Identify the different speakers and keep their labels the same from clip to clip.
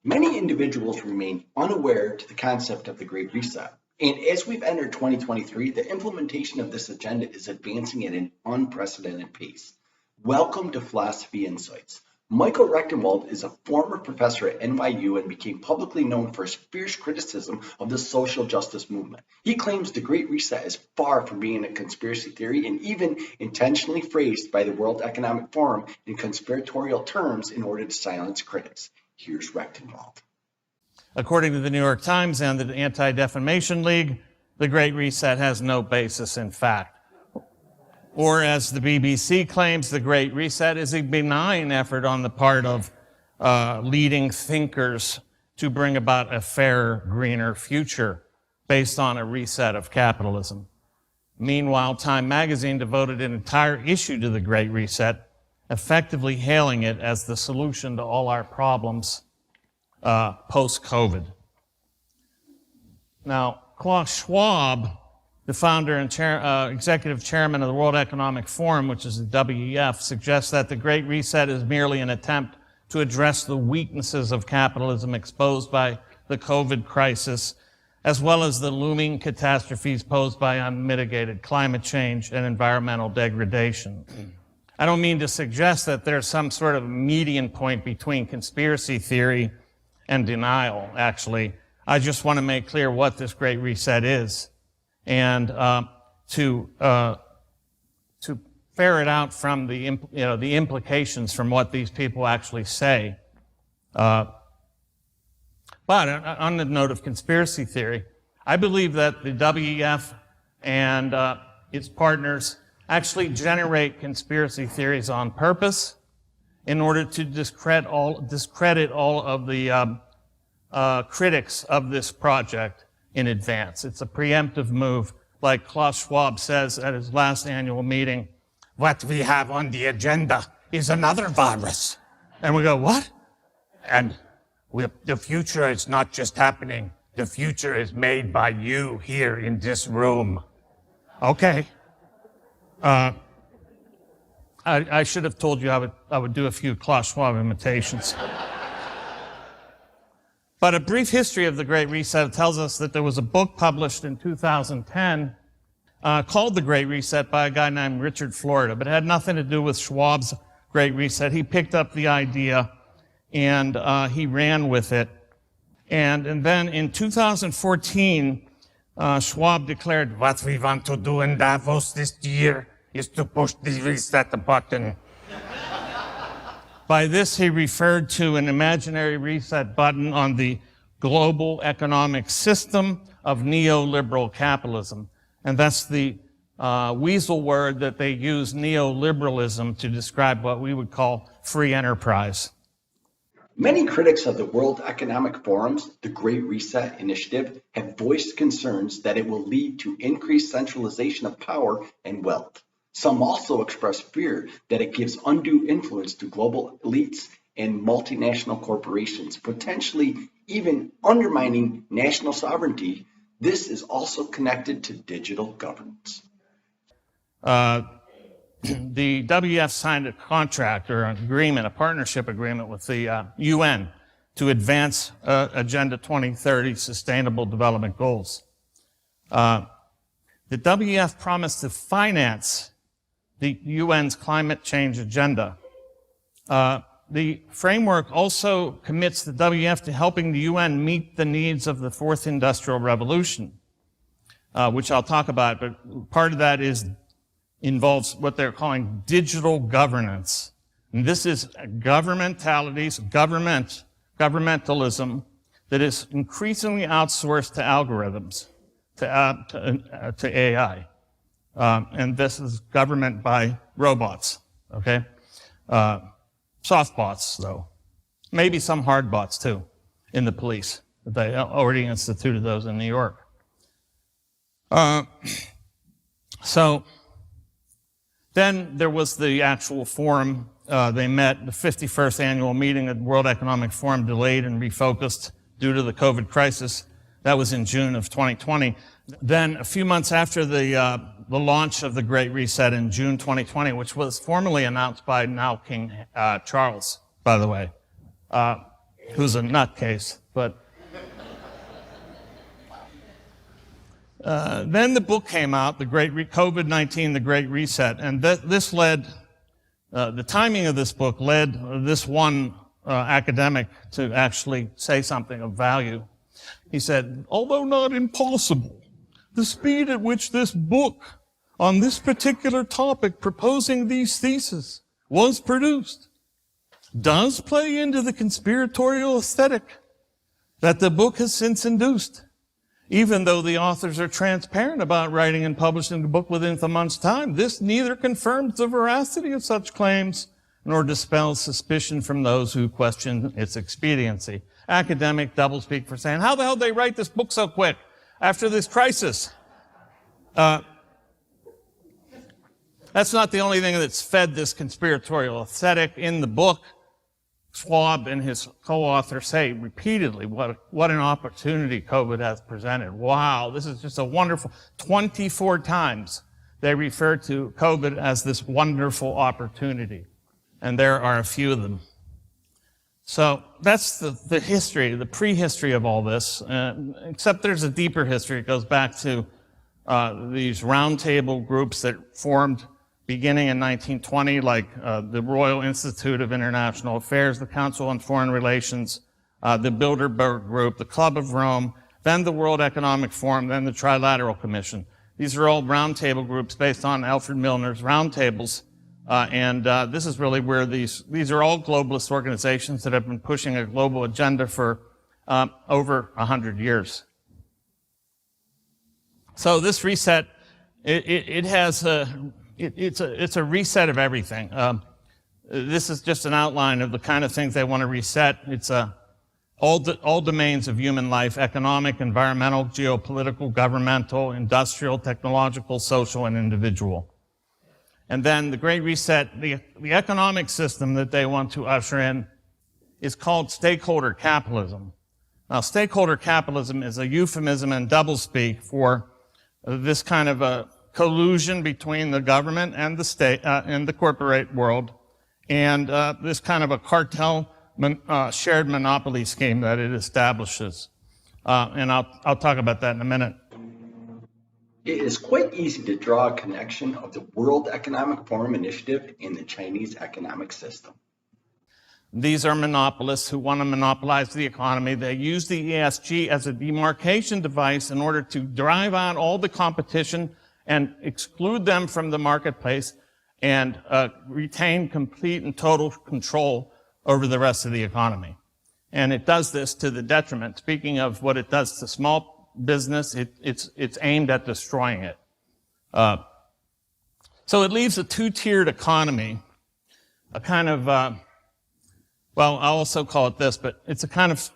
Speaker 1: Many individuals remain unaware to the concept of the Great Reset. And as we've entered 2023, the implementation of this agenda is advancing at an unprecedented pace. Welcome to Philosophy Insights. Michael Rectenwald is a former professor at NYU and became publicly known for his fierce criticism of the social justice movement. He claims the Great Reset is far from being a conspiracy theory and even intentionally phrased by the World Economic Forum in conspiratorial terms in order to silence critics. Here's Rectenwald.
Speaker 2: According to the New York Times and the Anti-Defamation League, the Great Reset has no basis in fact. Or as the BBC claims, the Great Reset is a benign effort on the part of leading thinkers to bring about a fairer, greener future based on a reset of capitalism. Meanwhile, Time magazine devoted an entire issue to the Great Reset, effectively hailing it as the solution to all our problems post-COVID. Now, Klaus Schwab, the founder and executive chairman of the World Economic Forum, which is the WEF, suggests that the Great Reset is merely an attempt to address the weaknesses of capitalism exposed by the COVID crisis, as well as the looming catastrophes posed by unmitigated climate change and environmental degradation. I don't mean to suggest that there's some sort of median point between conspiracy theory and denial, actually. I just want to make clear what this Great Reset is, and to ferret out from the implications from what these people actually say. But on the note of conspiracy theory, I believe that the WEF and its partners actually generate conspiracy theories on purpose in order to discredit all of the critics of this project in advance. It's a preemptive move. Like Klaus Schwab says at his last annual meeting, what we have on the agenda is another virus. And we go, what? And the future is not just happening. The future is made by you here in this room. Okay. I should have told you I would do a few Klaus Schwab imitations. But a brief history of the Great Reset tells us that there was a book published in 2010 called The Great Reset by a guy named Richard Florida, but it had nothing to do with Schwab's Great Reset. He picked up the idea and he ran with it. And then in 2014, Schwab declared, what we want to do in Davos this year is to push the reset button. By this, he referred to an imaginary reset button on the global economic system of neoliberal capitalism. And that's the weasel word that they use, neoliberalism, to describe what we would call free enterprise.
Speaker 1: Many critics of the World Economic Forum's The Great Reset initiative have voiced concerns that it will lead to increased centralization of power and wealth. Some also express fear that it gives undue influence to global elites and multinational corporations, potentially even undermining national sovereignty. This is also connected to digital governance.
Speaker 2: The WEF signed a contract or an agreement, a partnership agreement with the UN to advance Agenda 2030 Sustainable Development Goals. The WEF promised to finance the UN's climate change agenda. The framework also commits the WEF to helping the UN meet the needs of the fourth industrial revolution, which I'll talk about, but part of that involves what they're calling digital governance. And this is governmentalism that is increasingly outsourced to algorithms, to AI. And this is government by robots, okay? Soft bots, though. Maybe some hard bots, too, in the police. They already instituted those in New York. So then there was the actual forum. They met, the 51st annual meeting at the World Economic Forum delayed and refocused due to the COVID crisis. That was in June of 2020. Then a few months after the launch of the Great Reset in June 2020, which was formally announced by now King Charles, by the way, who's a nutcase, but then the book came out, COVID-19, The Great Reset, and this led, the timing of this book led this one academic to actually say something of value. He said, although not impossible, the speed at which this book on this particular topic proposing these theses was produced does play into the conspiratorial aesthetic that the book has since induced. Even though the authors are transparent about writing and publishing the book within a month's time, this neither confirms the veracity of such claims nor dispels suspicion from those who question its expediency. Academic doublespeak for saying, how the hell did they write this book so quick after this crisis? That's not the only thing that's fed this conspiratorial aesthetic. In the book, Schwab and his co-author say repeatedly what an opportunity COVID has presented. Wow, this is just a wonderful, 24 times they refer to COVID as this wonderful opportunity. And there are a few of them. So that's the history, the prehistory of all this, except there's a deeper history. It goes back to these roundtable groups that formed beginning in 1920, like the Royal Institute of International Affairs, the Council on Foreign Relations, the Bilderberg Group, the Club of Rome, then the World Economic Forum, then the Trilateral Commission. These are all roundtable groups based on Alfred Milner's roundtables. And this is really where these are all globalist organizations that have been pushing a global agenda for over 100 years. So this reset, it's a reset of everything. This is just an outline of the kind of things they want to reset. It's all domains of human life: economic, environmental, geopolitical, governmental, industrial, technological, social, and individual. And then the Great Reset, the economic system that they want to usher in is called stakeholder capitalism. Now, stakeholder capitalism is a euphemism and doublespeak for this kind of a collusion between the government and the state and the corporate world, and this kind of a cartel shared monopoly scheme that it establishes. And I'll talk about that in a minute.
Speaker 1: It is quite easy to draw a connection of the World Economic Forum initiative and the Chinese economic system.
Speaker 2: These are monopolists who want to monopolize the economy. They use the ESG as a demarcation device in order to drive out all the competition and exclude them from the marketplace and retain complete and total control over the rest of the economy. And it does this to the detriment. Speaking of what it does to small business, it's aimed at destroying it. So it leaves a two-tiered economy, a kind of, well, I'll also call it this, but it's a kind of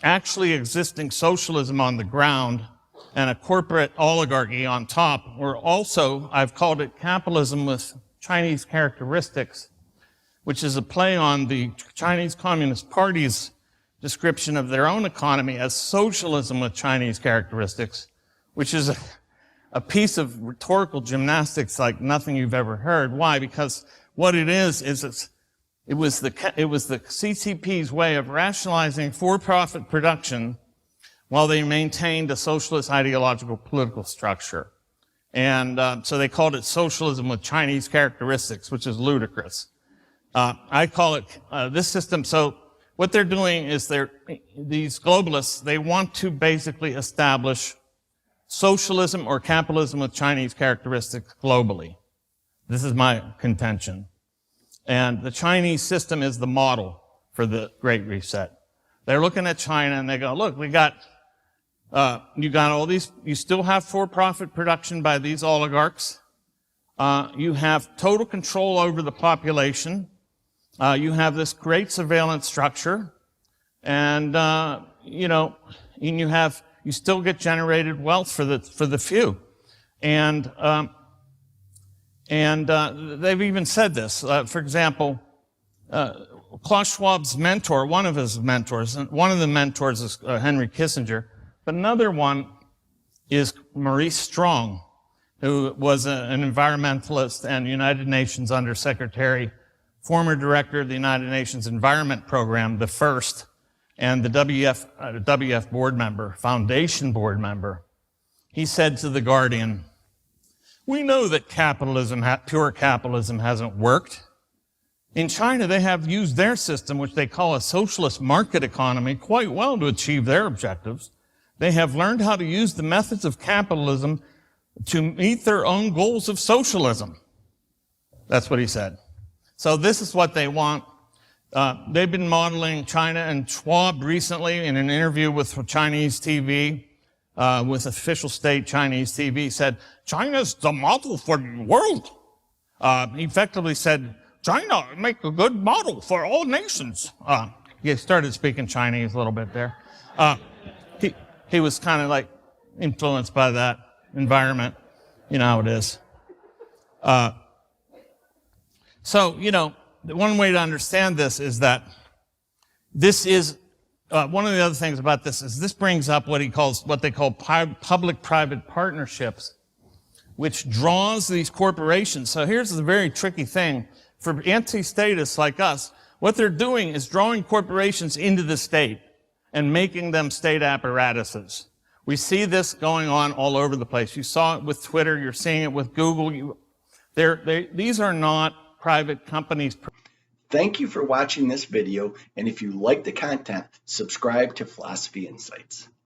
Speaker 2: actually existing socialism on the ground and a corporate oligarchy on top, or also, I've called it capitalism with Chinese characteristics, which is a play on the Chinese Communist Party's description of their own economy as socialism with Chinese characteristics, which is a piece of rhetorical gymnastics like nothing you've ever heard. Why? Because what it is it was the CCP's way of rationalizing for-profit production while they maintained a socialist ideological political structure. And so they called it socialism with Chinese characteristics, which is ludicrous. I call it this system. So what they're doing is these globalists, they want to basically establish socialism or capitalism with Chinese characteristics globally. This is my contention. And the Chinese system is the model for the Great Reset. They're looking at China and they go, look, you got all these, you still have for-profit production by these oligarchs. You have total control over the population. You have this great surveillance structure, and you still get generated wealth for the few, and they've even said this. For example, Klaus Schwab's mentor, one of his mentors, and one of the mentors is Henry Kissinger, but another one is Maurice Strong, who was an environmentalist and United Nations Undersecretary former director of the United Nations Environment Program, the first, and the WF board member, foundation board member. He said to The Guardian, "We know that pure capitalism hasn't worked. In China, they have used their system, which they call a socialist market economy, quite well to achieve their objectives. They have learned how to use the methods of capitalism to meet their own goals of socialism." That's what he said. So this is what they want. They've been modeling China, and Schwab recently, in an interview with Chinese TV, with official state Chinese TV, said, "China's the model for the world." He effectively said, "China make a good model for all nations." He started speaking Chinese a little bit there. He was kind of like influenced by that environment. You know how it is. So, you know, one way to understand this is that this is, one of the other things about this is this brings up what they call public-private partnerships, which draws these corporations. So here's the very tricky thing. For anti-statists like us, what they're doing is drawing corporations into the state and making them state apparatuses. We see this going on all over the place. You saw it with Twitter. You're seeing it with Google. These are not private companies.
Speaker 1: Thank you for watching this video, and if you like the content, subscribe to Philosophy Insights.